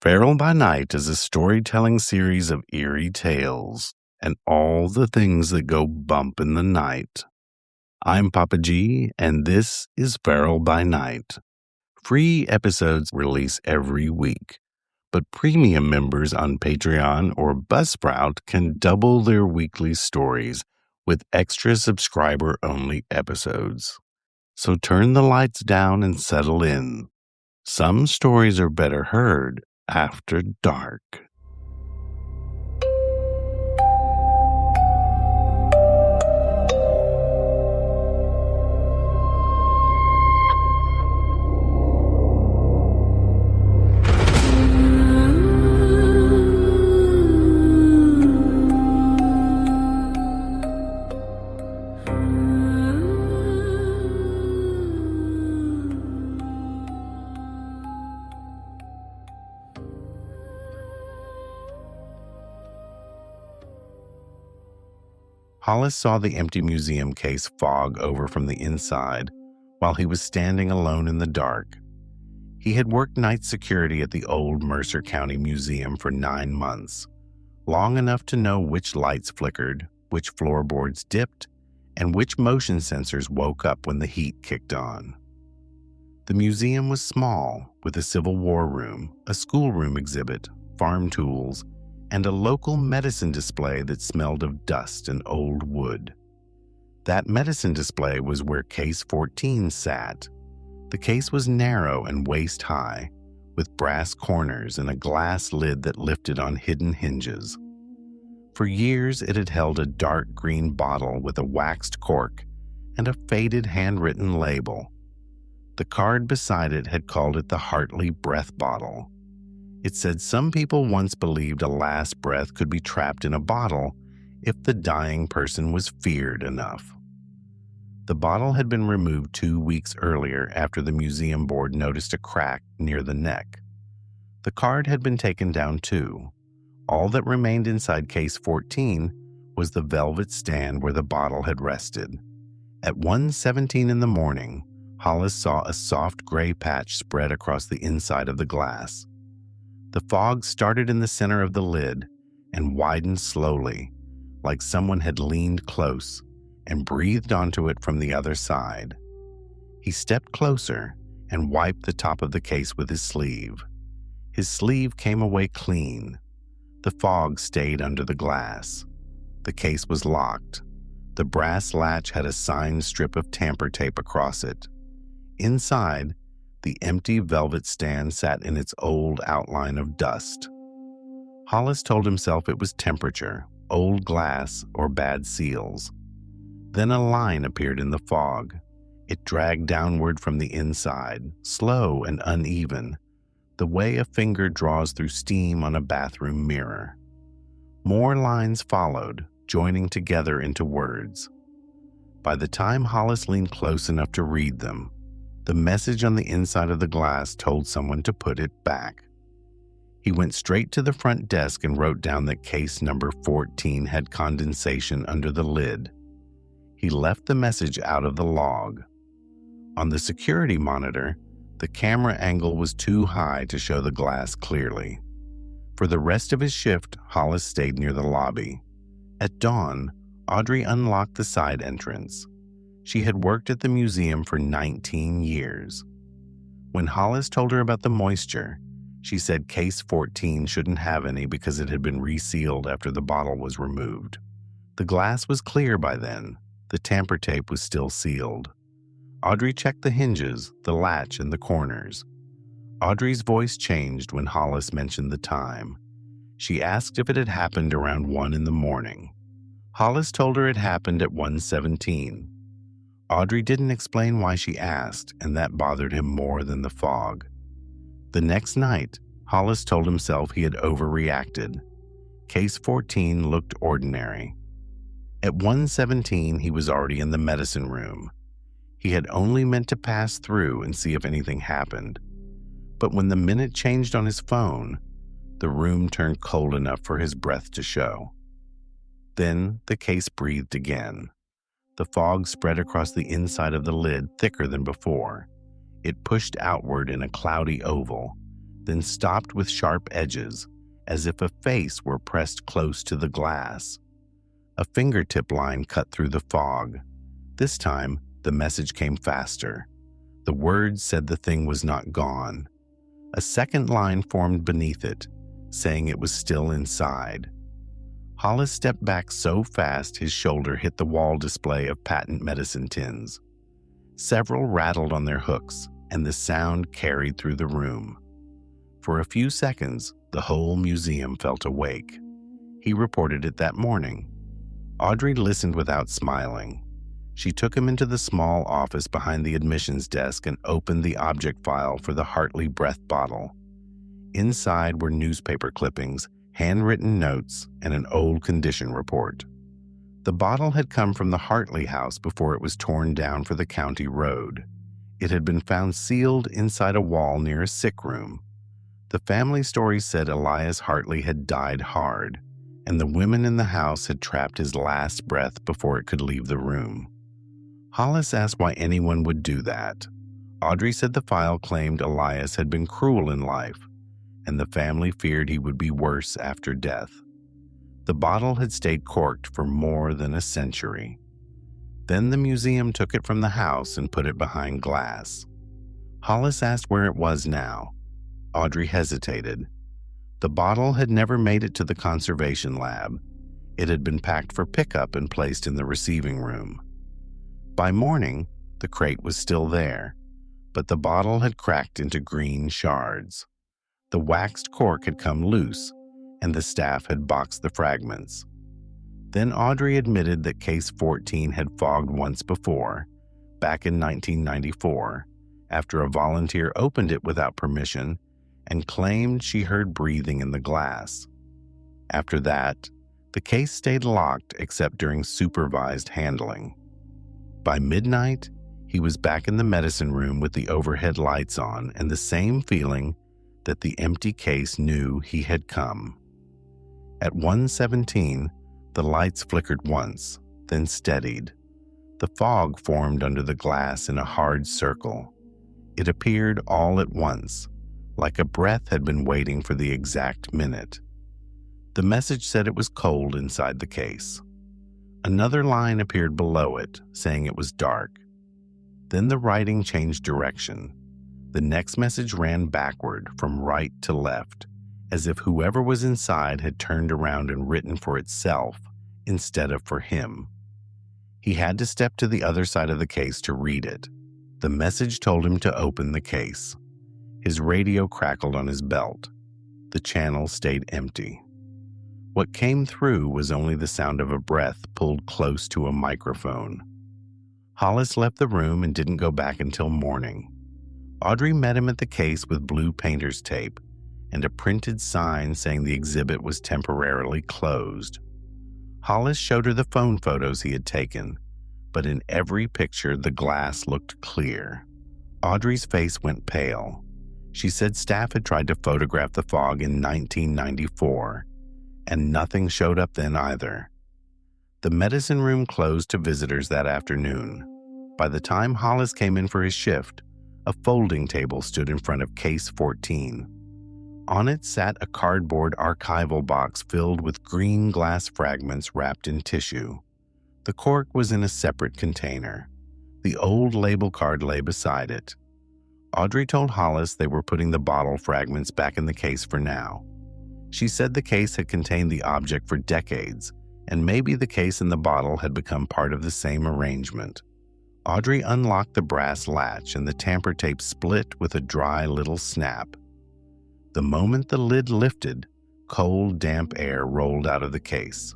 Feral by Night is a storytelling series of eerie tales and all the things that go bump in the night. I'm Papa G, and this is Feral by Night. Free episodes release every week, but premium members on Patreon or Buzzsprout can double their weekly stories with extra subscriber-only episodes. So turn the lights down and settle in. Some stories are better heard after dark. Hollis saw the empty museum case fog over from the inside while he was standing alone in the dark. He had worked night security at the old Mercer County Museum for 9 months, long enough to know which lights flickered, which floorboards dipped, and which motion sensors woke up when the heat kicked on. The museum was small, with a Civil War room, a schoolroom exhibit, farm tools, and a local medicine display that smelled of dust and old wood. That medicine display was where Case 14 sat. The case was narrow and waist-high, with brass corners and a glass lid that lifted on hidden hinges. For years, it had held a dark green bottle with a waxed cork and a faded handwritten label. The card beside it had called it the Hartley Breath Bottle. It said some people once believed a last breath could be trapped in a bottle if the dying person was feared enough. The bottle had been removed 2 weeks earlier after the museum board noticed a crack near the neck. The card had been taken down too. All that remained inside Case 14 was the velvet stand where the bottle had rested. At 1:17 in the morning, Hollis saw a soft gray patch spread across the inside of the glass. The fog started in the center of the lid and widened slowly, like someone had leaned close and breathed onto it from the other side. He stepped closer and wiped the top of the case with his sleeve. His sleeve came away clean. The fog stayed under the glass. The case was locked. The brass latch had a signed strip of tamper tape across it. Inside, the empty velvet stand sat in its old outline of dust. Hollis told himself it was temperature, old glass, or bad seals. Then a line appeared in the fog. It dragged downward from the inside, slow and uneven, the way a finger draws through steam on a bathroom mirror. More lines followed, joining together into words. By the time Hollis leaned close enough to read them, the message on the inside of the glass told someone to put it back. He went straight to the front desk and wrote down that case number 14 had condensation under the lid. He left the message out of the log. On the security monitor, the camera angle was too high to show the glass clearly. For the rest of his shift, Hollis stayed near the lobby. At dawn, Audrey unlocked the side entrance. She had worked at the museum for 19 years. When Hollis told her about the moisture, she said Case 14 shouldn't have any because it had been resealed after the bottle was removed. The glass was clear by then. The tamper tape was still sealed. Audrey checked the hinges, the latch, and the corners. Audrey's voice changed when Hollis mentioned the time. She asked if it had happened around 1 in the morning. Hollis told her it happened at 1:17. Audrey didn't explain why she asked, and that bothered him more than the fog. The next night, Hollis told himself he had overreacted. Case 14 looked ordinary. At 1:17, he was already in the medicine room. He had only meant to pass through and see if anything happened. But when the minute changed on his phone, the room turned cold enough for his breath to show. Then the case breathed again. The fog spread across the inside of the lid thicker than before. It pushed outward in a cloudy oval, then stopped with sharp edges, as if a face were pressed close to the glass. A fingertip line cut through the fog. This time, the message came faster. The words said the thing was not gone. A second line formed beneath it, saying it was still inside. Hollis stepped back so fast his shoulder hit the wall display of patent medicine tins. Several rattled on their hooks, and the sound carried through the room. For a few seconds, the whole museum felt awake. He reported it that morning. Audrey listened without smiling. She took him into the small office behind the admissions desk and opened the object file for the Hartley breath bottle. Inside were newspaper clippings, handwritten notes, and an old condition report. The bottle had come from the Hartley house before it was torn down for the county road. It had been found sealed inside a wall near a sick room. The family story said Elias Hartley had died hard, and the women in the house had trapped his last breath before it could leave the room. Hollis asked why anyone would do that. Audrey said the file claimed Elias had been cruel in life, and the family feared he would be worse after death. The bottle had stayed corked for more than a century. Then the museum took it from the house and put it behind glass. Hollis asked where it was now. Audrey hesitated. The bottle had never made it to the conservation lab. It had been packed for pickup and placed in the receiving room. By morning, the crate was still there, but the bottle had cracked into green shards. The waxed cork had come loose, and the staff had boxed the fragments. Then Audrey admitted that Case 14 had fogged once before, back in 1994, after a volunteer opened it without permission and claimed she heard breathing in the glass. After that, the case stayed locked except during supervised handling. By midnight, he was back in the medicine room with the overhead lights on and the same feeling that the empty case knew he had come. At 1:17, the lights flickered once, then steadied. The fog formed under the glass in a hard circle. It appeared all at once, like a breath had been waiting for the exact minute. The message said it was cold inside the case. Another line appeared below it, saying it was dark. Then the writing changed direction. The next message ran backward from right to left, as if whoever was inside had turned around and written for itself instead of for him. He had to step to the other side of the case to read it. The message told him to open the case. His radio crackled on his belt. The channel stayed empty. What came through was only the sound of a breath pulled close to a microphone. Hollis left the room and didn't go back until morning. Audrey met him at the case with blue painter's tape and a printed sign saying the exhibit was temporarily closed. Hollis showed her the phone photos he had taken, but in every picture the glass looked clear. Audrey's face went pale. She said staff had tried to photograph the fog in 1994, and nothing showed up then either. The medicine room closed to visitors that afternoon. By the time Hollis came in for his shift, a folding table stood in front of Case 14. On it sat a cardboard archival box filled with green glass fragments wrapped in tissue. The cork was in a separate container. The old label card lay beside it. Audrey told Hollis they were putting the bottle fragments back in the case for now. She said the case had contained the object for decades, and maybe the case and the bottle had become part of the same arrangement. Audrey unlocked the brass latch and the tamper tape split with a dry little snap. The moment the lid lifted, cold, damp air rolled out of the case.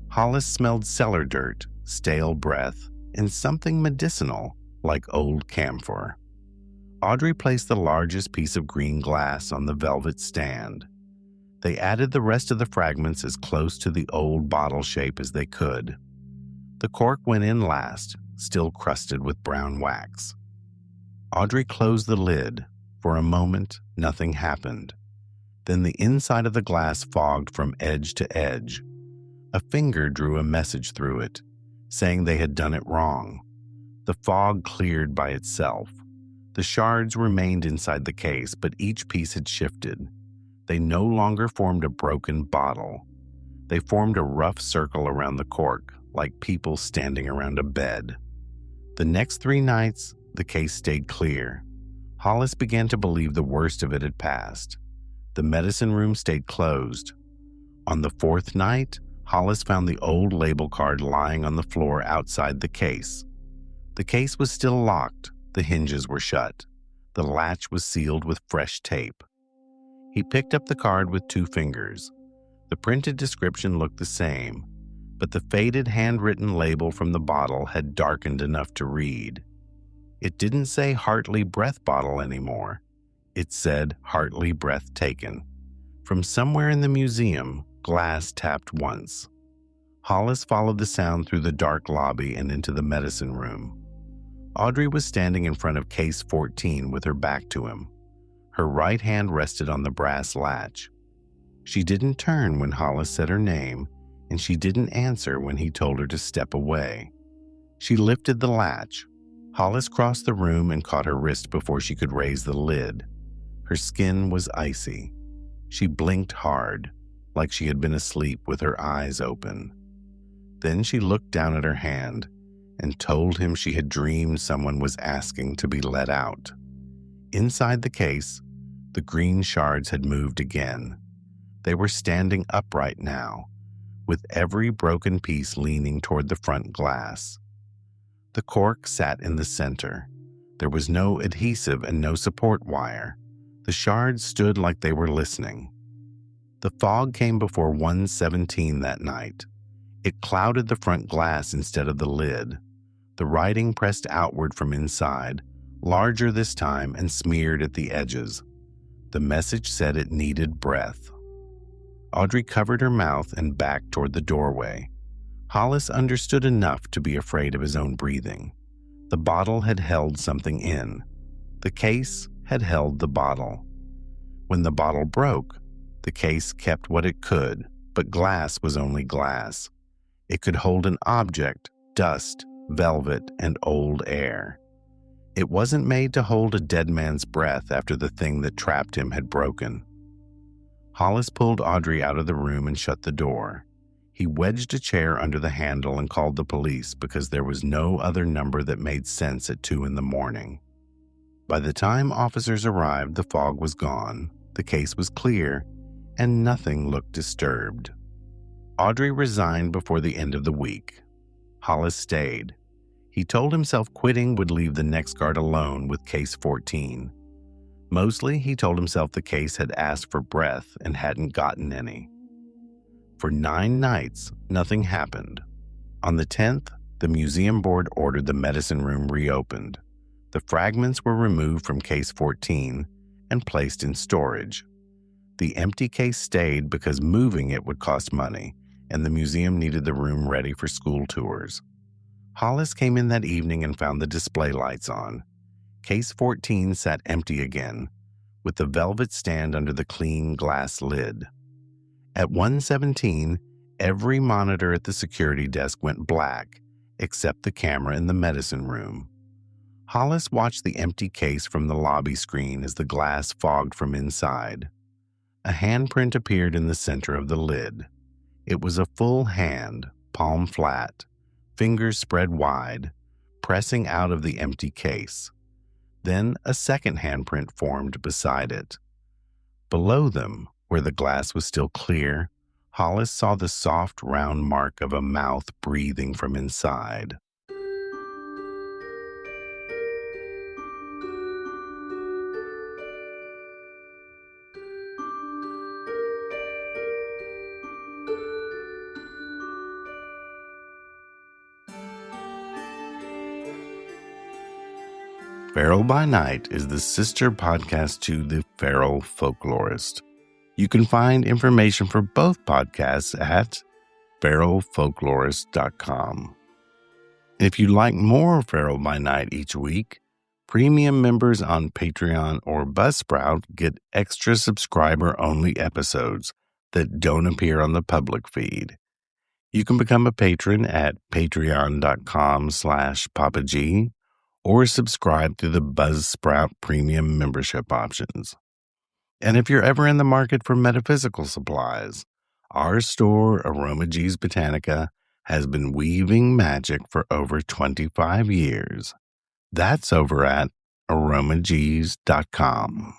Hollis smelled cellar dirt, stale breath, and something medicinal like old camphor. Audrey placed the largest piece of green glass on the velvet stand. They added the rest of the fragments as close to the old bottle shape as they could. The cork went in last, still crusted with brown wax. Audrey closed the lid. For a moment, nothing happened. Then the inside of the glass fogged from edge to edge. A finger drew a message through it, saying they had done it wrong. The fog cleared by itself. The shards remained inside the case, but each piece had shifted. They no longer formed a broken bottle. They formed a rough circle around the cork, like people standing around a bed. The next 3 nights, the case stayed clear. Hollis began to believe the worst of it had passed. The medicine room stayed closed. On the 4th night, Hollis found the old label card lying on the floor outside the case. The case was still locked. The hinges were shut. The latch was sealed with fresh tape. He picked up the card with 2 fingers. The printed description looked the same, but the faded handwritten label from the bottle had darkened enough to read. It didn't say Hartley Breath Bottle anymore. It said Hartley Breath Taken. From somewhere in the museum, glass tapped once. Hollis followed the sound through the dark lobby and into the medicine room. Audrey was standing in front of case 14 with her back to him. Her right hand rested on the brass latch. She didn't turn when Hollis said her name, and she didn't answer when he told her to step away. She lifted the latch. Hollis crossed the room and caught her wrist before she could raise the lid. Her skin was icy. She blinked hard, like she had been asleep with her eyes open. Then she looked down at her hand and told him she had dreamed someone was asking to be let out. Inside the case, the green shards had moved again. They were standing upright now, with every broken piece leaning toward the front glass. The cork sat in the center. There was no adhesive and no support wire. The shards stood like they were listening. The fog came before 1:17 that night. It clouded the front glass instead of the lid. The writing pressed outward from inside, larger this time and smeared at the edges. The message said it needed breath. Audrey covered her mouth and backed toward the doorway. Hollis understood enough to be afraid of his own breathing. The bottle had held something in. The case had held the bottle. When the bottle broke, the case kept what it could, but glass was only glass. It could hold an object, dust, velvet, and old air. It wasn't made to hold a dead man's breath after the thing that trapped him had broken. Hollis pulled Audrey out of the room and shut the door. He wedged a chair under the handle and called the police because there was no other number that made sense at 2 a.m. By the time officers arrived, the fog was gone, the case was clear, and nothing looked disturbed. Audrey resigned before the end of the week. Hollis stayed. He told himself quitting would leave the next guard alone with case 14. Mostly, he told himself the case had asked for breath and hadn't gotten any. For 9 nights, nothing happened. On the 10th, the museum board ordered the medicine room reopened. The fragments were removed from case 14 and placed in storage. The empty case stayed because moving it would cost money, and the museum needed the room ready for school tours. Hollis came in that evening and found the display lights on. Case 14 sat empty again, with the velvet stand under the clean glass lid. At 1:17, every monitor at the security desk went black, except the camera in the medicine room. Hollis watched the empty case from the lobby screen as the glass fogged from inside. A handprint appeared in the center of the lid. It was a full hand, palm flat, fingers spread wide, pressing out of the empty case. Then a second handprint formed beside it. Below them, where the glass was still clear, Hollis saw the soft, round mark of a mouth breathing from inside. Feral by Night is the sister podcast to The Feral Folklorist. You can find information for both podcasts at feralfolklorist.com. If you'd like more Feral by Night each week, premium members on Patreon or Buzzsprout get extra subscriber-only episodes that don't appear on the public feed. You can become a patron at patreon.com/PapaG or subscribe through the Buzzsprout premium membership options. And if you're ever in the market for metaphysical supplies, our store, Aromagees Botanica, has been weaving magic for over 25 years. That's over at aromagees.com.